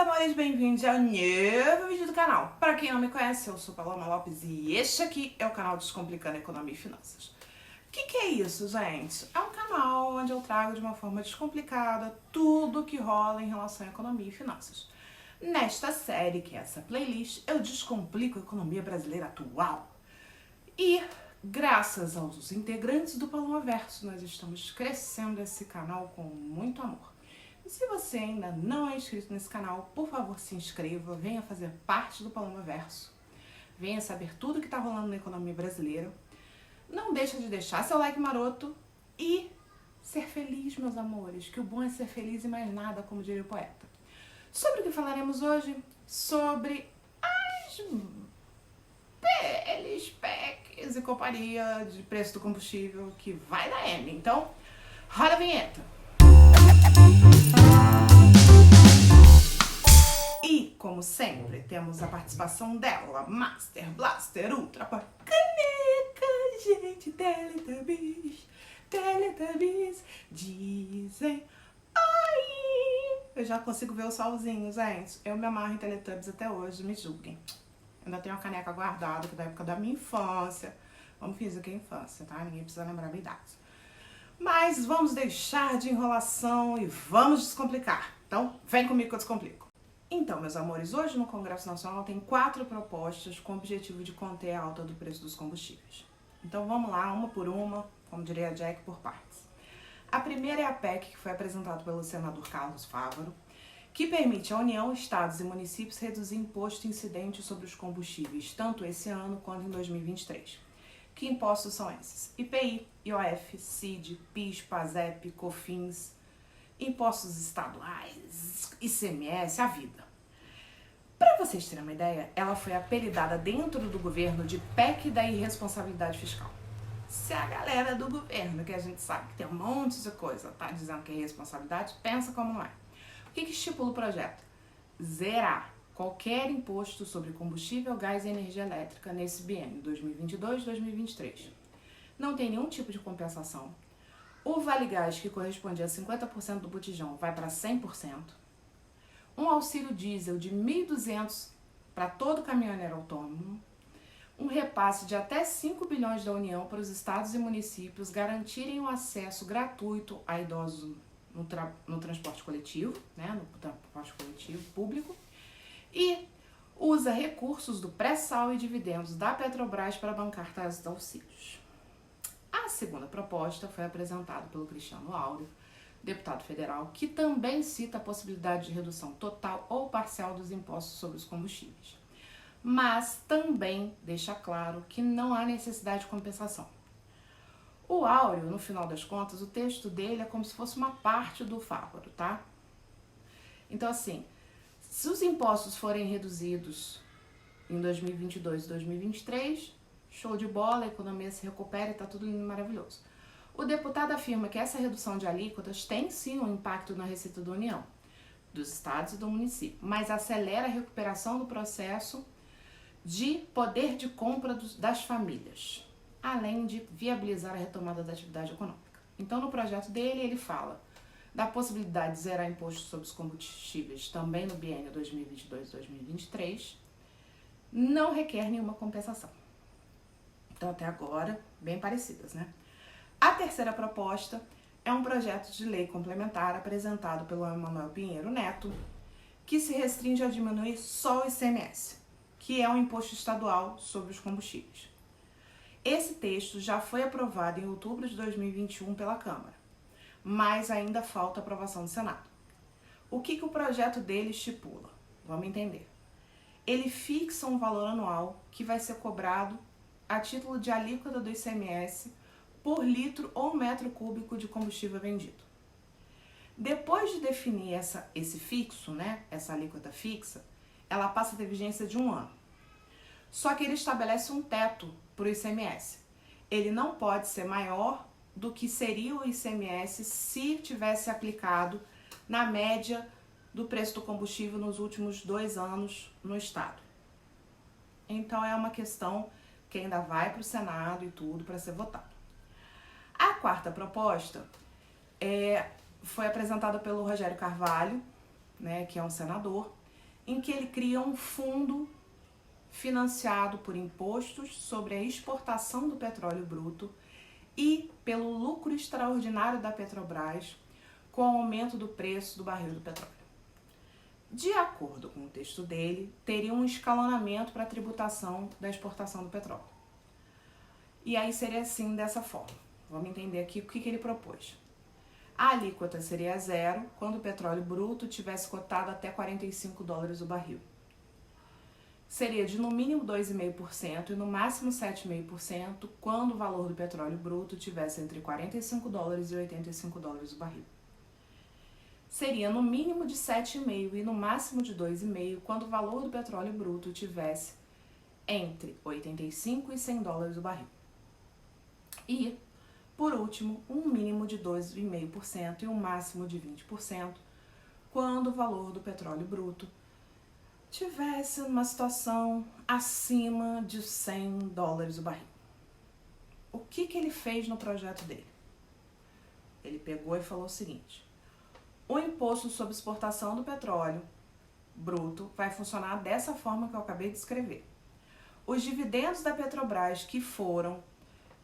amores, bem-vindos ao novo vídeo do canal. Para quem não me conhece, eu sou Paloma Lopes e este aqui é o canal Descomplicando Economia e Finanças. O que é isso, gente? É um canal onde eu trago de uma forma descomplicada tudo que rola em relação à economia e finanças. Nesta série, que é essa playlist, eu descomplico a economia brasileira atual. E graças aos integrantes do Paloma Verso, nós estamos crescendo esse canal com muito amor. E se você ainda não é inscrito nesse canal, por favor se inscreva, venha fazer parte do Paloma Verso, venha saber tudo que está rolando na economia brasileira. Não deixa de deixar seu like maroto e ser feliz, meus amores, que o bom é ser feliz e mais nada, como diria o poeta. Sobre o que falaremos hoje? Sobre as PLs, PECs e companhia de preço do combustível que vai dar M. Então, roda a vinheta! E, como sempre, temos a participação dela, Master Blaster Ultra Caneca, gente, Teletubbies, dizem oi. Eu já consigo ver o solzinho, gente. Eu me amarro em Teletubbies até hoje, me julguem. Ainda tenho uma caneca guardada, que é da época da minha infância. Vamos fingir que é infância, tá? Ninguém precisa lembrar a minha idade. Mas vamos deixar de enrolação e vamos descomplicar. Então, vem comigo que eu descomplico. Então, meus amores, hoje no Congresso Nacional tem 4 propostas com o objetivo de conter a alta do preço dos combustíveis. Então vamos lá, uma por uma, como diria a Jack, por partes. A primeira é a PEC, que foi apresentada pelo senador Carlos Fávaro, que permite à União, estados e municípios reduzir imposto incidente sobre os combustíveis, tanto esse ano quanto em 2023. Que impostos são esses? IPI, IOF, CID, PIS, PASEP, COFINS, impostos estaduais, ICMS, a vida. Para vocês terem uma ideia, ela foi apelidada dentro do governo de PEC da irresponsabilidade fiscal. Se a galera do governo, que a gente sabe que tem um monte de coisa, tá dizendo que é irresponsabilidade, pensa como não é. O que estipula o projeto? Zerar qualquer imposto sobre combustível, gás e energia elétrica nesse biênio 2022-2023. Não tem nenhum tipo de compensação. O Vale Gás, que corresponde a 50% do botijão, vai para 100%. Um auxílio diesel de R$ 1.200 para todo caminhoneiro autônomo. Um repasse de até 5 bilhões da União para os estados e municípios garantirem o acesso gratuito a idosos no transporte coletivo, né, no transporte coletivo público. E usa recursos do pré-sal e dividendos da Petrobras para bancar tais auxílios. A segunda proposta foi apresentada pelo Cristiano Áureo, deputado federal, que também cita a possibilidade de redução total ou parcial dos impostos sobre os combustíveis. Mas também deixa claro que não há necessidade de compensação. O Áureo, no final das contas, o texto dele é como se fosse uma parte do Fávaro, tá? Então, assim, se os impostos forem reduzidos em 2022 e 2023, show de bola, a economia se recupera e tá tudo lindo e maravilhoso. O deputado afirma que essa redução de alíquotas tem sim um impacto na receita da União, dos estados e do município, mas acelera a recuperação do processo de poder de compra das famílias, além de viabilizar a retomada da atividade econômica. Então, no projeto dele, ele fala da possibilidade de zerar imposto sobre os combustíveis também no biênio 2022-2023, não requer nenhuma compensação. Então, até agora, bem parecidas, né? A terceira proposta é um projeto de lei complementar apresentado pelo Emanuel Pinheiro Neto, que se restringe a diminuir só o ICMS, que é um imposto estadual sobre os combustíveis. Esse texto já foi aprovado em outubro de 2021 pela Câmara, mas ainda falta aprovação do Senado. O que o projeto dele estipula? Vamos entender. Ele fixa um valor anual que vai ser cobrado a título de alíquota do ICMS por litro ou metro cúbico de combustível vendido. Depois de definir esse fixo, né, essa alíquota fixa, ela passa a ter vigência de 1 ano. Só que ele estabelece um teto para o ICMS. Ele não pode ser maior do que seria o ICMS se tivesse aplicado na média do preço do combustível nos últimos 2 anos no estado. Então é uma questão que ainda vai para o Senado e tudo para ser votado. A quarta proposta foi apresentada pelo Rogério Carvalho, né, que é um senador, em que ele cria um fundo financiado por impostos sobre a exportação do petróleo bruto e pelo lucro extraordinário da Petrobras com o aumento do preço do barril do petróleo. De acordo com o texto dele, teria um escalonamento para a tributação da exportação do petróleo. E aí seria assim, dessa forma. Vamos entender aqui o que ele propôs. A alíquota seria zero quando o petróleo bruto tivesse cotado até $45 o barril. Seria de no mínimo 2,5% e no máximo 7,5% quando o valor do petróleo bruto tivesse entre $45 e $85 o barril. Seria no mínimo de 7,5% e no máximo de 2,5% quando o valor do petróleo bruto tivesse entre $85 e $100 o barril. E, por último, um mínimo de 2,5% e um máximo de 20% quando o valor do petróleo bruto tivesse numa situação acima de $100 o barril. O que ele fez no projeto dele? Ele pegou e falou o seguinte: o imposto sobre exportação do petróleo bruto vai funcionar dessa forma que eu acabei de escrever. Os dividendos da Petrobras que foram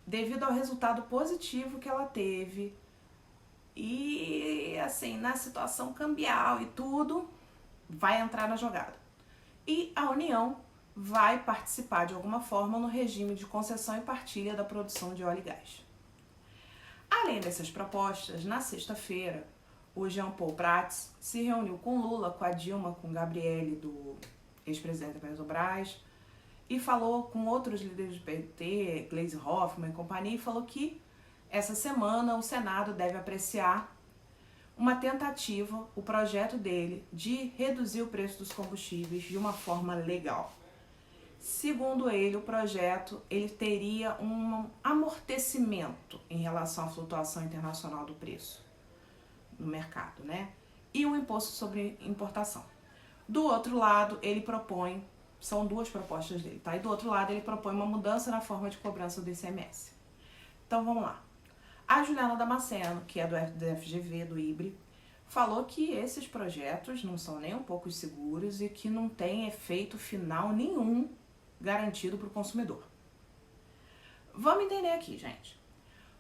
devido ao resultado positivo que ela teve e, assim, na situação cambial e tudo, vai entrar na jogada. E a União vai participar de alguma forma no regime de concessão e partilha da produção de óleo e gás. Além dessas propostas, na sexta-feira, o Jean Paul Prats se reuniu com Lula, com a Dilma, com Gabriele, do ex-presidente da Petrobras, e falou com outros líderes do PT, Gleisi Hoffmann e companhia, e falou que essa semana o Senado deve apreciar uma tentativa, o projeto dele, de reduzir o preço dos combustíveis de uma forma legal. Segundo ele, o projeto ele teria um amortecimento em relação à flutuação internacional do preço no mercado, né? E o imposto sobre importação. Do outro lado, ele propõe, são duas propostas dele, tá? E do outro lado, ele propõe uma mudança na forma de cobrança do ICMS. Então, vamos lá. A Juliana Damasceno, que é do FGV, do IBRE, falou que esses projetos não são nem um pouco seguros e que não tem efeito final nenhum garantido para o consumidor. Vamos entender aqui, gente.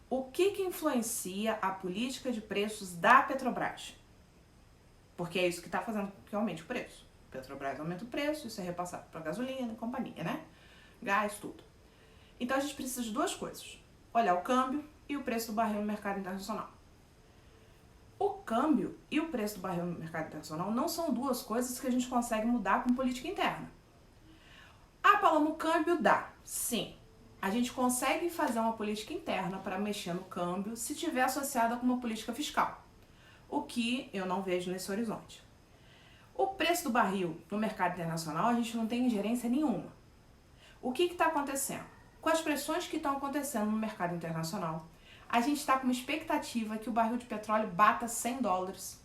O que influencia a política de preços da Petrobras? Porque é isso que está fazendo que aumente o preço. A Petrobras aumenta o preço, isso é repassado para gasolina e companhia, né? Gás, tudo. Então a gente precisa de duas coisas. Olhar o câmbio e o preço do barril no mercado internacional. O câmbio e o preço do barril no mercado internacional não são duas coisas que a gente consegue mudar com política interna. Ah, Paloma, o câmbio dá. Sim. A gente consegue fazer uma política interna para mexer no câmbio se tiver associada com uma política fiscal. O que eu não vejo nesse horizonte. O preço do barril no mercado internacional a gente não tem ingerência nenhuma. O que está acontecendo? Com as pressões que estão acontecendo no mercado internacional, a gente está com uma expectativa que o barril de petróleo bata $100.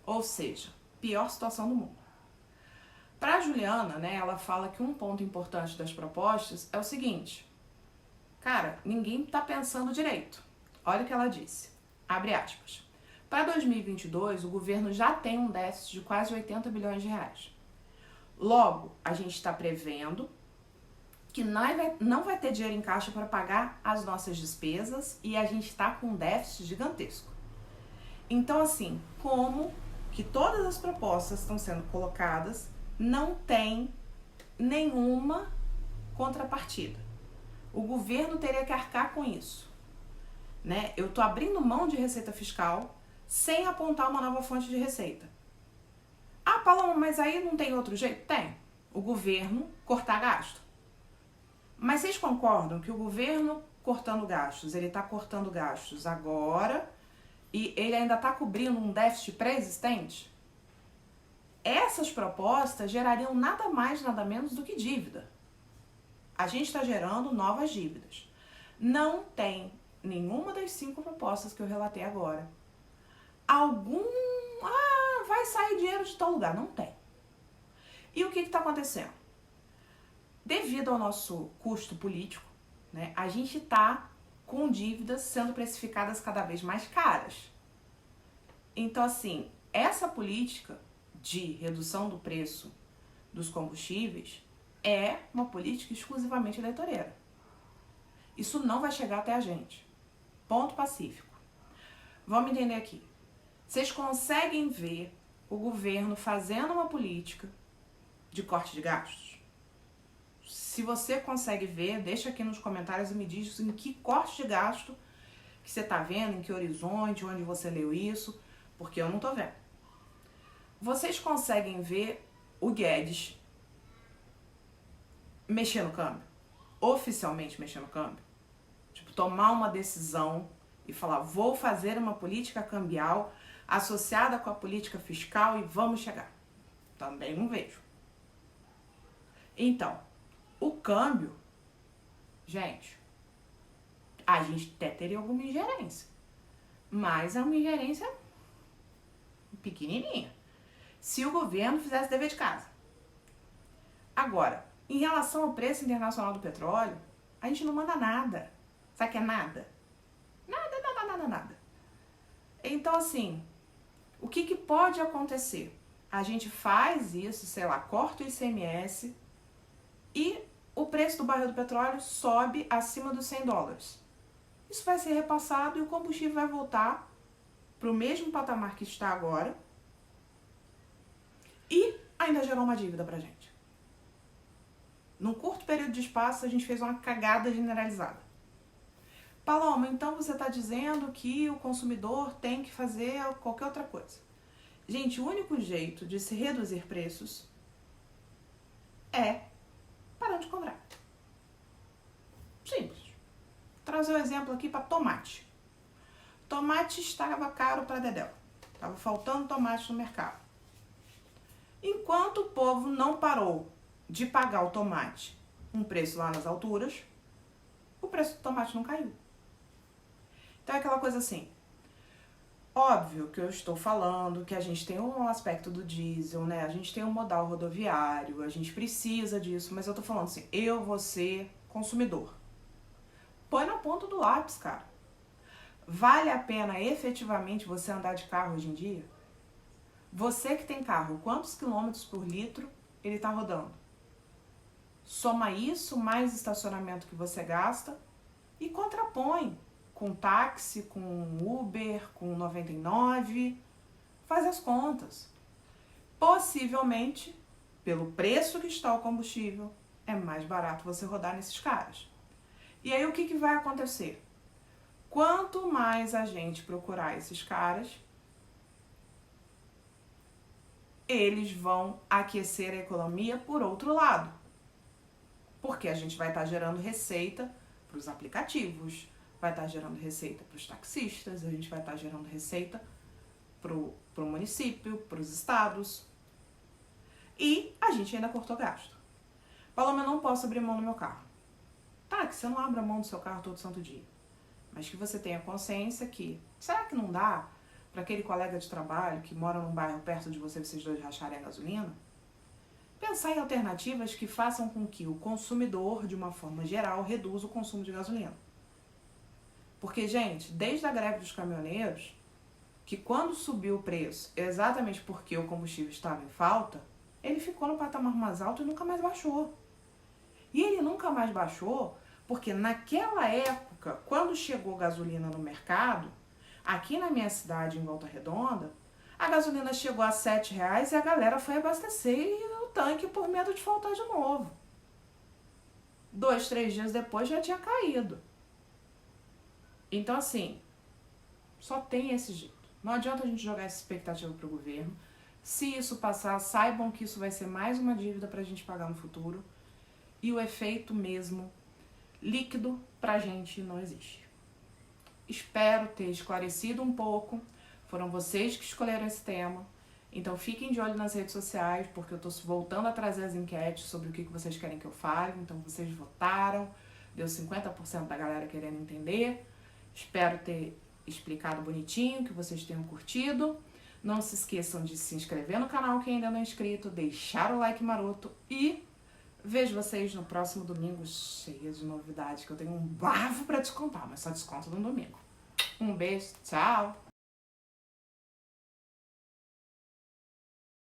Ou seja, pior situação do mundo. Para a Juliana, né, ela fala que um ponto importante das propostas é o seguinte: cara, ninguém está pensando direito. Olha o que ela disse, abre aspas. Para 2022, o governo já tem um déficit de quase 80 bilhões de reais. Logo, a gente está prevendo que não vai ter dinheiro em caixa para pagar as nossas despesas e a gente está com um déficit gigantesco. Então, assim, como que todas as propostas estão sendo colocadas, não tem nenhuma contrapartida. O governo teria que arcar com isso, né? Eu tô abrindo mão de receita fiscal sem apontar uma nova fonte de receita. Ah, Paloma, mas aí não tem outro jeito? Tem. O governo cortar gasto. Mas vocês concordam que o governo cortando gastos, ele está cortando gastos agora e ele ainda está cobrindo um déficit pré-existente? Essas propostas gerariam nada mais, nada menos do que dívida. A gente está gerando novas dívidas. Não tem nenhuma das 5 propostas que eu relatei agora vai sair dinheiro de tal lugar. Não tem. E o que está acontecendo? Devido ao nosso custo político, né, a gente está com dívidas sendo precificadas cada vez mais caras. Então, assim, essa política de redução do preço dos combustíveis é uma política exclusivamente eleitoreira. Isso não vai chegar até a gente. Ponto pacífico. Vamos entender aqui. Vocês conseguem ver o governo fazendo uma política de corte de gastos? Se você consegue ver, deixa aqui nos comentários e me diz em que corte de gasto que você está vendo, em que horizonte, onde você leu isso, porque eu não estou vendo. Vocês conseguem ver o Guedes mexer no câmbio? Oficialmente mexer no câmbio? Tipo, tomar uma decisão e falar, vou fazer uma política cambial associada com a política fiscal e vamos chegar. Também não vejo. Então, o câmbio, gente, a gente até teria alguma ingerência, mas é uma ingerência pequenininha. Se o governo fizesse dever de casa. Agora, em relação ao preço internacional do petróleo, a gente não manda nada. Sabe o que é nada? Nada. Então, assim, o que pode acontecer? A gente faz isso, sei lá, corta o ICMS e o preço do barril do petróleo sobe acima dos $100. Isso vai ser repassado e o combustível vai voltar para o mesmo patamar que está agora e ainda gerou uma dívida pra gente. Num curto período de espaço, a gente fez uma cagada generalizada. Paloma, então você está dizendo que o consumidor tem que fazer qualquer outra coisa. Gente, o único jeito de se reduzir preços é parando de comprar. Simples. Vou trazer um exemplo aqui para tomate. Tomate estava caro para dedéu. Estava faltando tomate no mercado. Enquanto o povo não parou de pagar o tomate um preço lá nas alturas, o preço do tomate não caiu. Então é aquela coisa assim, óbvio que eu estou falando que a gente tem um aspecto do diesel, né? A gente tem um modal rodoviário, a gente precisa disso, mas eu tô falando assim, eu vou ser consumidor. Põe na ponta do lápis, cara. Vale a pena efetivamente você andar de carro hoje em dia? Você que tem carro, quantos quilômetros por litro ele tá rodando? Soma isso mais estacionamento que você gasta e contrapõe com táxi, com Uber, com 99, faz as contas. Possivelmente, pelo preço que está o combustível, é mais barato você rodar nesses caras. E aí o que vai acontecer? Quanto mais a gente procurar esses caras, eles vão aquecer a economia por outro lado. Porque a gente vai estar gerando receita para os aplicativos, vai estar gerando receita para os taxistas, a gente vai estar gerando receita para o município, para os estados. E a gente ainda cortou gasto. Paloma, eu não posso abrir mão do meu carro. Tá, que você não abre a mão do seu carro todo santo dia. Mas que você tenha consciência que, será que não dá para aquele colega de trabalho que mora num bairro perto de você, vocês dois racharem a gasolina? Pensar em alternativas que façam com que o consumidor, de uma forma geral, reduza o consumo de gasolina. Porque, gente, desde a greve dos caminhoneiros, que quando subiu o preço, exatamente porque o combustível estava em falta, ele ficou no patamar mais alto e nunca mais baixou. E ele nunca mais baixou porque naquela época, quando chegou gasolina no mercado, aqui na minha cidade, em Volta Redonda, a gasolina chegou a R$7 e a galera foi abastecer o tanque por medo de faltar de novo. 2, 3 dias depois já tinha caído. Então, assim, só tem esse jeito. Não adianta a gente jogar essa expectativa pro governo. Se isso passar, saibam que isso vai ser mais uma dívida pra gente pagar no futuro. E o efeito mesmo líquido pra gente não existe. Espero ter esclarecido um pouco. Foram vocês que escolheram esse tema. Então fiquem de olho nas redes sociais, porque eu tô voltando a trazer as enquetes sobre o que vocês querem que eu fale. Então vocês votaram, deu 50% da galera querendo entender. Espero ter explicado bonitinho, que vocês tenham curtido. Não se esqueçam de se inscrever no canal quem ainda não é inscrito, deixar o like maroto e vejo vocês no próximo domingo cheia de novidades, que eu tenho um bafo pra te contar, mas só desconto no domingo. Um beijo, tchau!